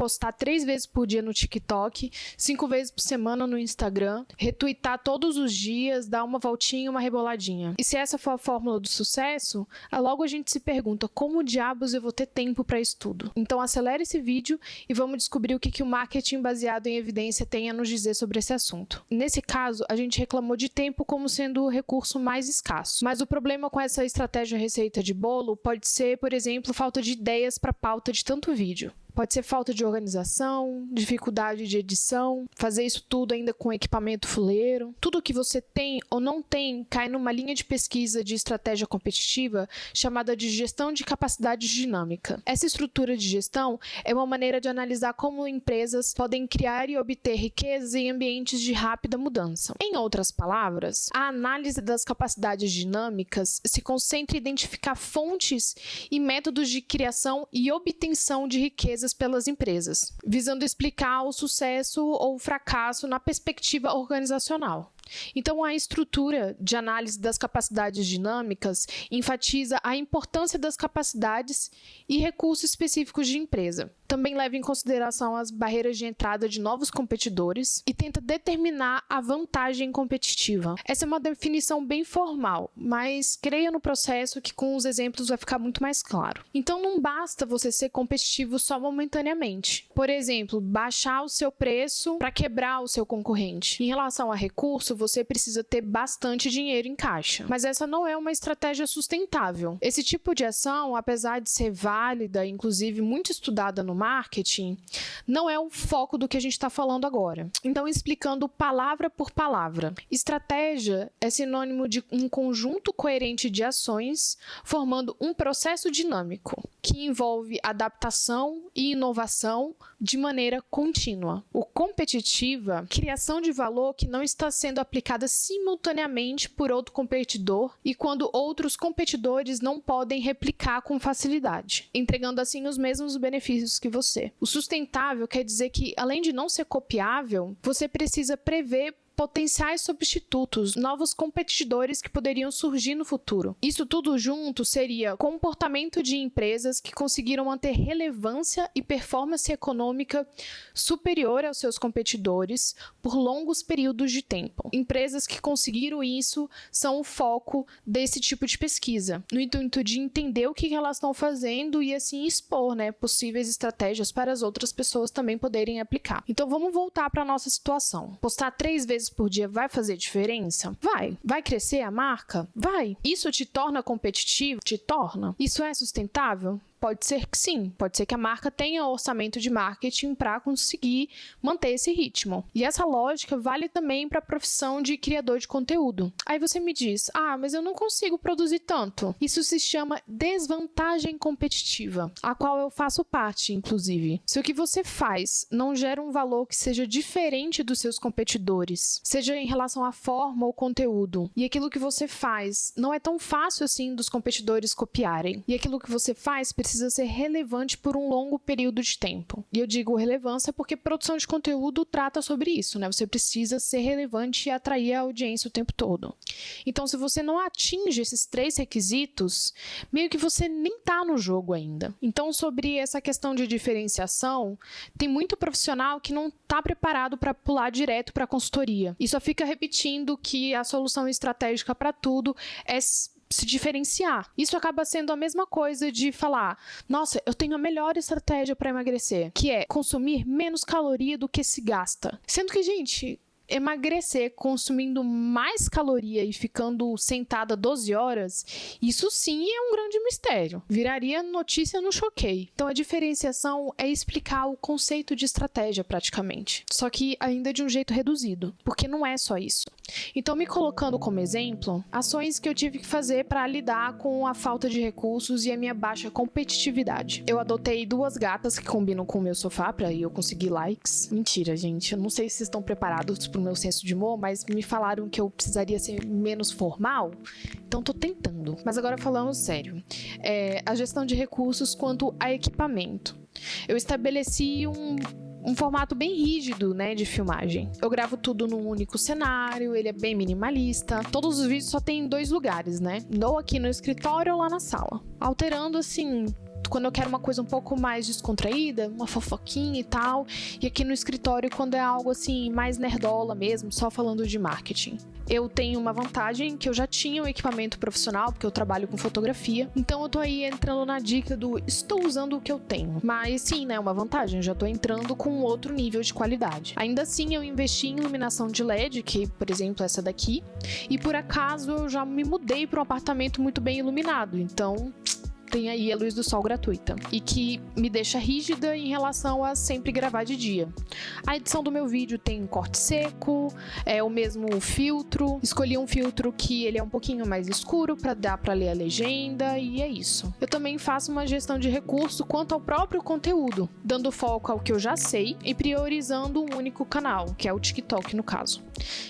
postar 3 vezes por dia no TikTok, 5 vezes por semana no Instagram, retweetar todos os dias, dar uma voltinha, uma reboladinha. E se essa for a fórmula do sucesso, logo a gente se pergunta como diabos eu vou ter tempo para isso tudo. Então acelera esse vídeo e vamos descobrir o que o marketing baseado em evidência tem a nos dizer sobre esse assunto. Nesse caso, a gente reclamou de tempo como sendo o recurso mais escasso. Mas o problema com essa estratégia receita de bolo pode ser, por exemplo, falta de ideias para pauta de tanto vídeo. Pode ser falta de organização, dificuldade de edição, fazer isso tudo ainda com equipamento fuleiro. Tudo que você tem ou não tem cai numa linha de pesquisa de estratégia competitiva chamada de gestão de capacidade dinâmica. Essa estrutura de gestão é uma maneira de analisar como empresas podem criar e obter riquezas em ambientes de rápida mudança. Em outras palavras, a análise das capacidades dinâmicas se concentra em identificar fontes e métodos de criação e obtenção de riqueza pelas empresas, visando explicar o sucesso ou o fracasso na perspectiva organizacional. Então, a estrutura de análise das capacidades dinâmicas enfatiza a importância das capacidades e recursos específicos de empresa. Também leva em consideração as barreiras de entrada de novos competidores e tenta determinar a vantagem competitiva. Essa é uma definição bem formal, mas creia no processo que com os exemplos vai ficar muito mais claro. Então, não basta você ser competitivo só momentaneamente. Por exemplo, baixar o seu preço para quebrar o seu concorrente. Em relação a recurso, você precisa ter bastante dinheiro em caixa. Mas essa não é uma estratégia sustentável. Esse tipo de ação, apesar de ser válida, inclusive muito estudada no marketing, não é o foco do que a gente está falando agora. Então, explicando palavra por palavra, estratégia é sinônimo de um conjunto coerente de ações formando um processo dinâmico que envolve adaptação e inovação de maneira contínua. O competitiva, criação de valor que não está sendo aplicada simultaneamente por outro competidor e quando outros competidores não podem replicar com facilidade, entregando assim os mesmos benefícios que você. O sustentável quer dizer que, além de não ser copiável, você precisa prever potenciais substitutos, novos competidores que poderiam surgir no futuro. Isso tudo junto seria comportamento de empresas que conseguiram manter relevância e performance econômica superior aos seus competidores por longos períodos de tempo. Empresas que conseguiram isso são o foco desse tipo de pesquisa, no intuito de entender o que elas estão fazendo e assim expor, possíveis estratégias para as outras pessoas também poderem aplicar. Então vamos voltar para a nossa situação. Postar 3 vezes por dia vai fazer diferença? Vai. Vai crescer a marca? Vai. Isso te torna competitivo? Te torna. Isso é sustentável? Pode ser que sim, pode ser que a marca tenha orçamento de marketing para conseguir manter esse ritmo. E essa lógica vale também para a profissão de criador de conteúdo. Aí você me diz, mas eu não consigo produzir tanto. Isso se chama desvantagem competitiva, a qual eu faço parte, inclusive. Se o que você faz não gera um valor que seja diferente dos seus competidores, seja em relação à forma ou conteúdo, e aquilo que você faz não é tão fácil assim dos competidores copiarem, e aquilo que você faz precisa ser relevante por um longo período de tempo. E eu digo relevância porque produção de conteúdo trata sobre isso, Você precisa ser relevante e atrair a audiência o tempo todo. Então, se você não atinge esses 3 requisitos, meio que você nem tá no jogo ainda. Então, sobre essa questão de diferenciação, tem muito profissional que não tá preparado para pular direto para a consultoria. E só fica repetindo que a solução estratégica para tudo é se diferenciar. Isso acaba sendo a mesma coisa de falar, nossa, eu tenho a melhor estratégia para emagrecer, que é consumir menos caloria do que se gasta. Sendo que, gente, emagrecer consumindo mais caloria e ficando sentada 12 horas, isso sim é um grande mistério. Viraria notícia no Choquei. Então a diferenciação é explicar o conceito de estratégia praticamente. Só que ainda de um jeito reduzido, porque não é só isso. Então, me colocando como exemplo, ações que eu tive que fazer para lidar com a falta de recursos e a minha baixa competitividade. Eu adotei 2 gatas que combinam com o meu sofá para eu conseguir likes. Mentira, gente. Eu não sei se vocês estão preparados pro meu senso de humor, mas me falaram que eu precisaria ser menos formal. Então, tô tentando. Mas agora falando sério. A gestão de recursos quanto a equipamento. Eu estabeleci um formato bem rígido, de filmagem. Eu gravo tudo num único cenário, ele é bem minimalista. Todos os vídeos só tem 2 lugares, ou aqui no escritório ou lá na sala. Alterando, assim, quando eu quero uma coisa um pouco mais descontraída, uma fofoquinha e tal, e aqui no escritório quando é algo assim mais nerdola mesmo, só falando de marketing. Eu tenho uma vantagem que eu já tinha um equipamento profissional, porque eu trabalho com fotografia, então eu tô aí entrando na dica do estou usando o que eu tenho. Mas sim, né, uma vantagem, eu já tô entrando com outro nível de qualidade. Ainda assim, eu investi em iluminação de LED, que, por exemplo, essa daqui, e por acaso eu já me mudei para um apartamento muito bem iluminado, então tem aí a luz do sol gratuita e que me deixa rígida em relação a sempre gravar de dia. A edição do meu vídeo tem corte seco, é o mesmo filtro. Escolhi um filtro que ele é um pouquinho mais escuro para dar para ler a legenda e é isso. Eu também faço uma gestão de recurso quanto ao próprio conteúdo, dando foco ao que eu já sei e priorizando um único canal, que é o TikTok no caso.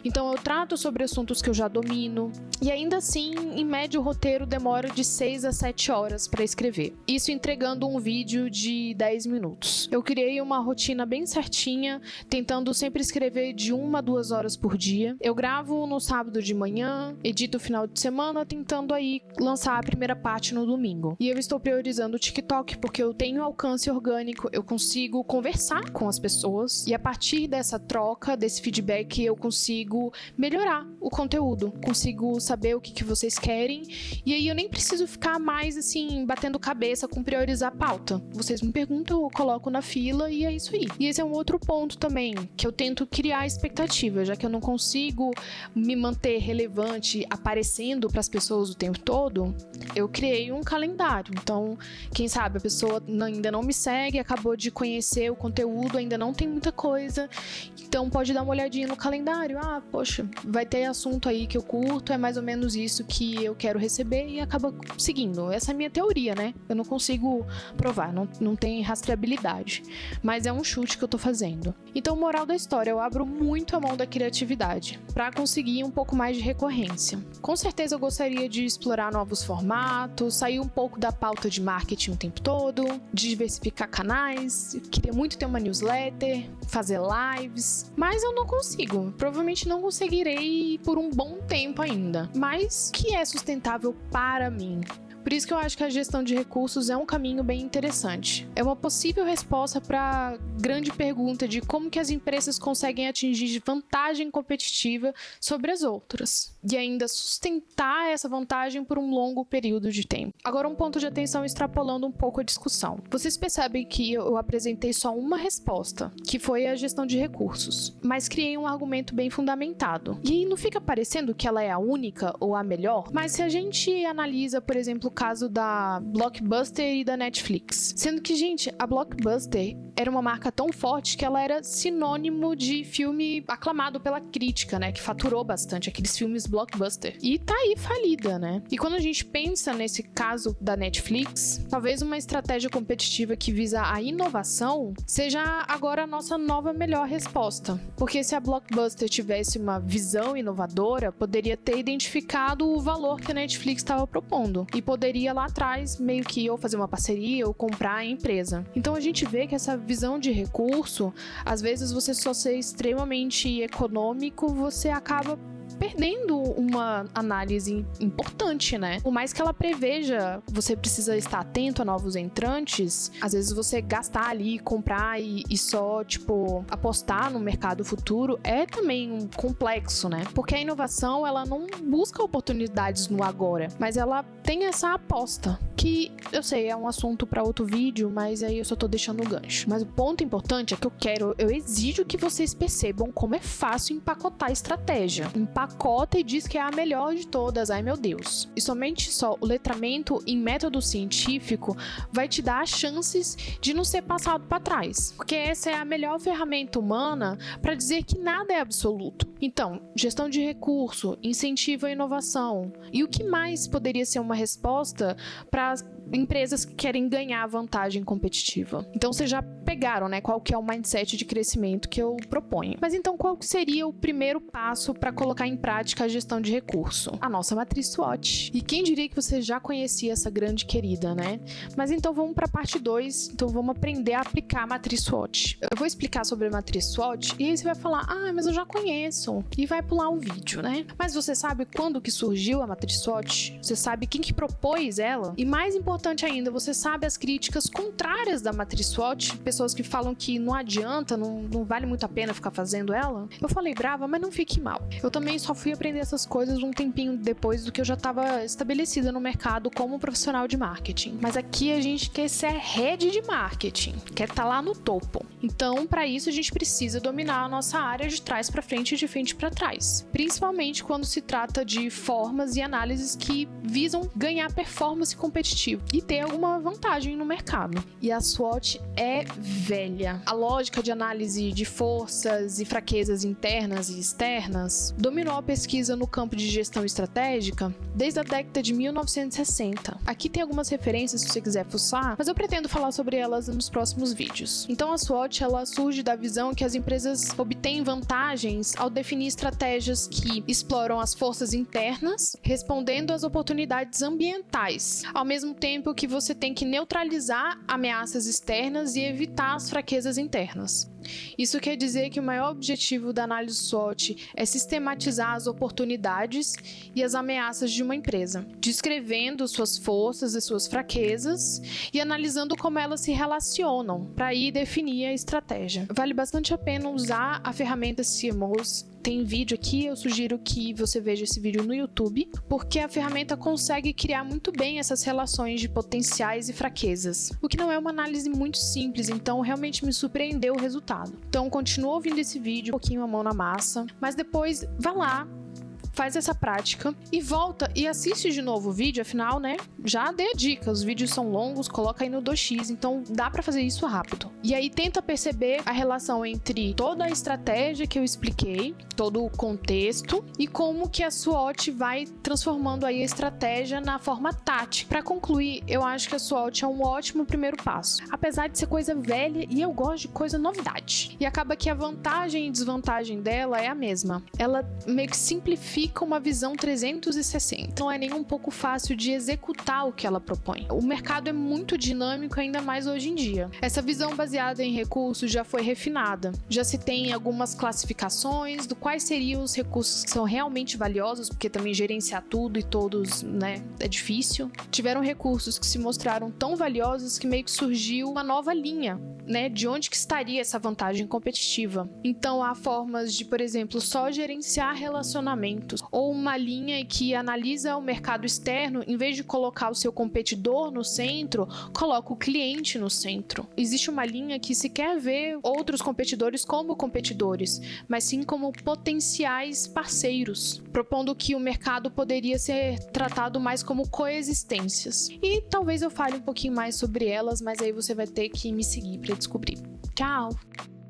Então eu trato sobre assuntos que eu já domino e ainda assim, em média, o roteiro demora de 6 a 7 horas para escrever. Isso entregando um vídeo de 10 minutos. Eu criei uma rotina bem certinha, tentando sempre escrever de 1 a 2 horas por dia. Eu gravo no sábado de manhã, edito o final de semana, tentando aí lançar a primeira parte no domingo. E eu estou priorizando o TikTok porque eu tenho alcance orgânico, eu consigo conversar com as pessoas e a partir dessa troca, desse feedback, eu consigo melhorar o conteúdo, consigo saber o que vocês querem e aí eu nem preciso ficar mais assim batendo cabeça com priorizar a pauta. Vocês me perguntam, eu coloco na fila e é isso aí. E esse é um outro ponto também, que eu tento criar expectativa, já que eu não consigo me manter relevante aparecendo para as pessoas o tempo todo, eu criei um calendário. Então, quem sabe a pessoa ainda não me segue, acabou de conhecer o conteúdo, ainda não tem muita coisa, então pode dar uma olhadinha no calendário. Ah, poxa, vai ter assunto aí que eu curto, é mais ou menos isso que eu quero receber e acaba seguindo. Essa é a minha teoria, né? Eu não consigo provar, não tem rastreabilidade. Mas é um chute que eu tô fazendo. Então, moral da história, eu abro muito a mão da criatividade para conseguir um pouco mais de recorrência. Com certeza eu gostaria de explorar novos formatos, sair um pouco da pauta de marketing o tempo todo, de diversificar canais, eu queria muito ter uma newsletter, fazer lives, mas eu não consigo. Provavelmente não conseguirei por um bom tempo ainda. Mas que é sustentável para mim. Por isso que eu acho que a gestão de recursos é um caminho bem interessante. É uma possível resposta para a grande pergunta de como que as empresas conseguem atingir vantagem competitiva sobre as outras e ainda sustentar essa vantagem por um longo período de tempo. Agora um ponto de atenção extrapolando um pouco a discussão. Vocês percebem que eu apresentei só uma resposta, que foi a gestão de recursos, mas criei um argumento bem fundamentado. E aí não fica parecendo que ela é a única ou a melhor, mas se a gente analisa, por exemplo, caso da Blockbuster e da Netflix. Sendo que, gente, a Blockbuster era uma marca tão forte que ela era sinônimo de filme aclamado pela crítica, né? Que faturou bastante, aqueles filmes blockbuster. E tá aí falida, né? E quando a gente pensa nesse caso da Netflix, talvez uma estratégia competitiva que visa a inovação seja agora a nossa nova melhor resposta. Porque se a Blockbuster tivesse uma visão inovadora, poderia ter identificado o valor que a Netflix estava propondo e poderia lá atrás meio que ou fazer uma parceria ou comprar a empresa. Então a gente vê que essa visão de recurso, às vezes você só ser extremamente econômico, você acaba perdendo uma análise importante, né? Por mais que ela preveja, você precisa estar atento a novos entrantes, às vezes você gastar ali, comprar e só, tipo, apostar no mercado futuro é também um complexo, né? Porque a inovação, ela não busca oportunidades no agora, mas ela tem essa aposta, que eu sei, é um assunto para outro vídeo, mas aí eu só tô deixando o gancho. Mas o ponto importante é que eu exijo que vocês percebam como é fácil empacotar estratégia. Empacota e diz que é a melhor de todas, ai meu Deus. E somente só o letramento em método científico vai te dar as chances de não ser passado para trás, porque essa é a melhor ferramenta humana para dizer que nada é absoluto. Então, gestão de recurso, incentivo à inovação. E o que mais poderia ser uma resposta para empresas que querem ganhar vantagem competitiva? Então vocês já pegaram, né, qual que é o mindset de crescimento que eu proponho. Mas então qual que seria o primeiro passo para colocar em em prática a gestão de recurso, a nossa matriz SWOT. E quem diria que você já conhecia essa grande querida, né? Mas então vamos para a parte 2, então vamos aprender a aplicar a matriz SWOT. Eu vou explicar sobre a matriz SWOT e aí você vai falar, mas eu já conheço, e vai pular um vídeo, né? Mas você sabe quando que surgiu a matriz SWOT? Você sabe quem que propôs ela? E mais importante ainda, você sabe as críticas contrárias da matriz SWOT? Pessoas que falam que não adianta, não vale muito a pena ficar fazendo ela? Eu falei brava, mas não fique mal. Eu também só fui aprender essas coisas um tempinho depois do que eu já estava estabelecida no mercado como profissional de marketing. Mas aqui a gente quer ser head de marketing, quer estar lá no topo. Então, para isso, a gente precisa dominar a nossa área de trás para frente e de frente para trás. Principalmente quando se trata de formas e análises que visam ganhar performance competitiva e ter alguma vantagem no mercado. E a SWOT é velha. A lógica de análise de forças e fraquezas internas e externas dominou a pesquisa no campo de gestão estratégica desde a década de 1960. Aqui tem algumas referências se você quiser fuçar, mas eu pretendo falar sobre elas nos próximos vídeos. Então a SWOT ela surge da visão que as empresas obtêm vantagens ao definir estratégias que exploram as forças internas, respondendo às oportunidades ambientais, ao mesmo tempo que você tem que neutralizar ameaças externas e evitar as fraquezas internas. Isso quer dizer que o maior objetivo da análise SWOT é sistematizar as oportunidades e as ameaças de uma empresa, descrevendo suas forças e suas fraquezas e analisando como elas se relacionam para aí definir a estratégia. Vale bastante a pena usar a ferramenta CMOs. Tem vídeo aqui, eu sugiro que você veja esse vídeo no YouTube, porque a ferramenta consegue criar muito bem essas relações de potenciais e fraquezas, o que não é uma análise muito simples, então realmente me surpreendeu o resultado. Então continua ouvindo esse vídeo, um pouquinho a mão na massa, mas depois vá lá, faz essa prática e volta e assiste de novo o vídeo, afinal, né, já dei a dica, os vídeos são longos, coloca aí no 2x, então dá pra fazer isso rápido. E aí tenta perceber a relação entre toda a estratégia que eu expliquei, todo o contexto e como que a SWOT vai transformando aí a estratégia na forma tática. Pra concluir, eu acho que a SWOT é um ótimo primeiro passo, apesar de ser coisa velha e eu gosto de coisa novidade. E acaba que a vantagem e desvantagem dela é a mesma. Ela meio que simplifica uma visão 360. Não é nem um pouco fácil de executar o que ela propõe. O mercado é muito dinâmico, ainda mais hoje em dia. Essa visão baseada em recursos já foi refinada. Já se tem algumas classificações do quais seriam os recursos que são realmente valiosos, porque também gerenciar tudo e todos, né, é difícil. Tiveram recursos que se mostraram tão valiosos que meio que surgiu uma nova linha, né, de onde que estaria essa vantagem competitiva. Então há formas de, por exemplo, só gerenciar relacionamentos, ou uma linha que analisa o mercado externo, em vez de colocar o seu competidor no centro, coloca o cliente no centro. Existe uma linha que se quer ver outros competidores como competidores, mas sim como potenciais parceiros, propondo que o mercado poderia ser tratado mais como coexistências. E talvez eu fale um pouquinho mais sobre elas, mas aí você vai ter que me seguir para descobrir. Tchau!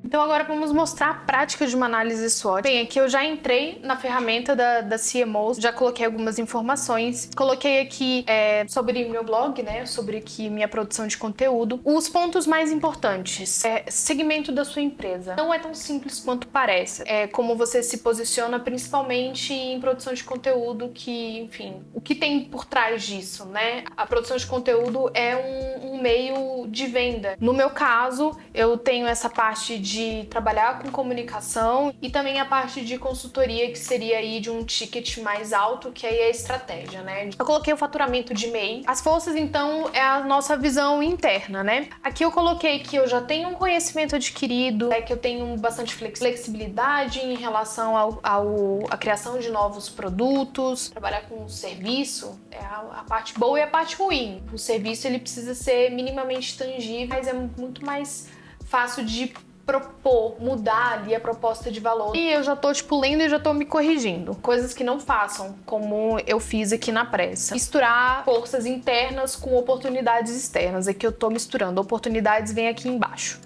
Então agora vamos mostrar a prática de uma análise SWOT. Bem, aqui eu já entrei na ferramenta da CMOs, já coloquei algumas informações, coloquei aqui sobre meu blog, né, sobre aqui minha produção de conteúdo. Os pontos mais importantes, segmento da sua empresa. Não é tão simples quanto parece. É como você se posiciona principalmente em produção de conteúdo, que, enfim, o que tem por trás disso, né? A produção de conteúdo é um meio de venda. No meu caso, eu tenho essa parte de trabalhar com comunicação e também a parte de consultoria, que seria aí de um ticket mais alto, que aí é a estratégia, né? Eu coloquei o faturamento de MEI. As forças, então, é a nossa visão interna, né? Aqui eu coloquei que eu já tenho um conhecimento adquirido, que eu tenho bastante flexibilidade em relação à criação de novos produtos, trabalhar com serviço, é a parte boa e a parte ruim. O serviço, ele precisa ser minimamente tangível, mas é muito mais fácil de propor, mudar ali a proposta de valor. E eu já tô, lendo e já tô me corrigindo. Coisas que não façam, como eu fiz aqui na pressa. Misturar forças internas com oportunidades externas. Aqui eu tô misturando. Oportunidades vem aqui embaixo,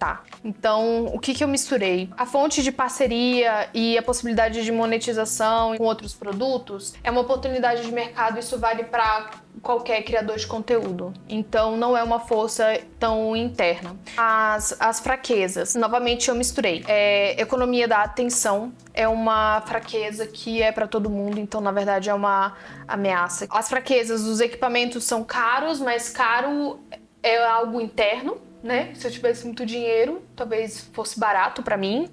tá? Então, o que eu misturei? A fonte de parceria e a possibilidade de monetização com outros produtos é uma oportunidade de mercado, isso vale para qualquer criador de conteúdo. Então, não é uma força tão interna. As fraquezas, novamente eu misturei. Economia da atenção é uma fraqueza que é para todo mundo, então na verdade é uma ameaça. As fraquezas, os equipamentos são caros, mas caro é algo interno, né? Se eu tivesse muito dinheiro, talvez fosse barato para mim,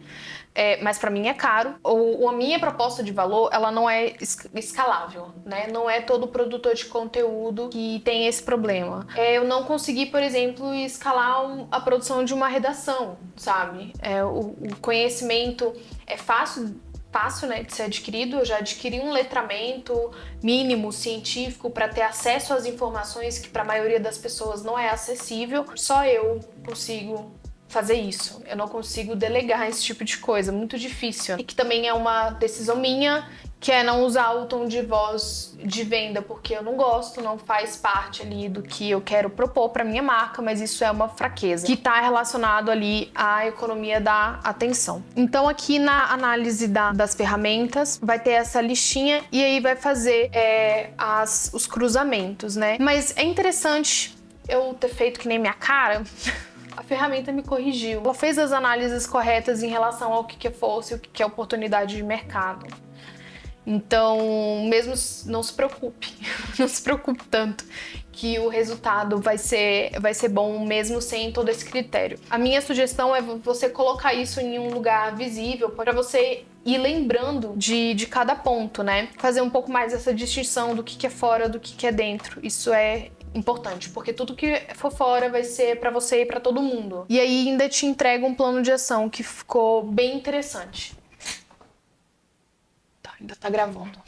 mas para mim é caro. A minha proposta de valor, ela não é escalável, né? Não é todo produtor de conteúdo que tem esse problema. Eu não consegui, por exemplo, escalar a produção de uma redação, sabe? O conhecimento é fácil, né, de ser adquirido. Eu já adquiri um letramento mínimo científico para ter acesso às informações que para a maioria das pessoas não é acessível. Só eu consigo fazer isso. Eu não consigo delegar esse tipo de coisa, muito difícil. E que também é uma decisão minha, que é não usar o tom de voz de venda, porque eu não gosto, não faz parte ali do que eu quero propor para minha marca, mas isso é uma fraqueza que está relacionado ali à economia da atenção. Então aqui na análise das ferramentas vai ter essa listinha e aí vai fazer os cruzamentos, né? Mas é interessante eu ter feito que nem minha cara. A ferramenta me corrigiu. Ela fez as análises corretas em relação ao que é força e o que é oportunidade de mercado. Então, mesmo não se preocupe, não se preocupe tanto que o resultado vai ser bom mesmo sem todo esse critério. A minha sugestão é você colocar isso em um lugar visível para você ir lembrando de cada ponto, né? Fazer um pouco mais essa distinção do que é fora, do que é dentro. Isso é importante, porque tudo que for fora vai ser para você e para todo mundo. E aí ainda te entrega um plano de ação que ficou bem interessante. Ainda tá gravando.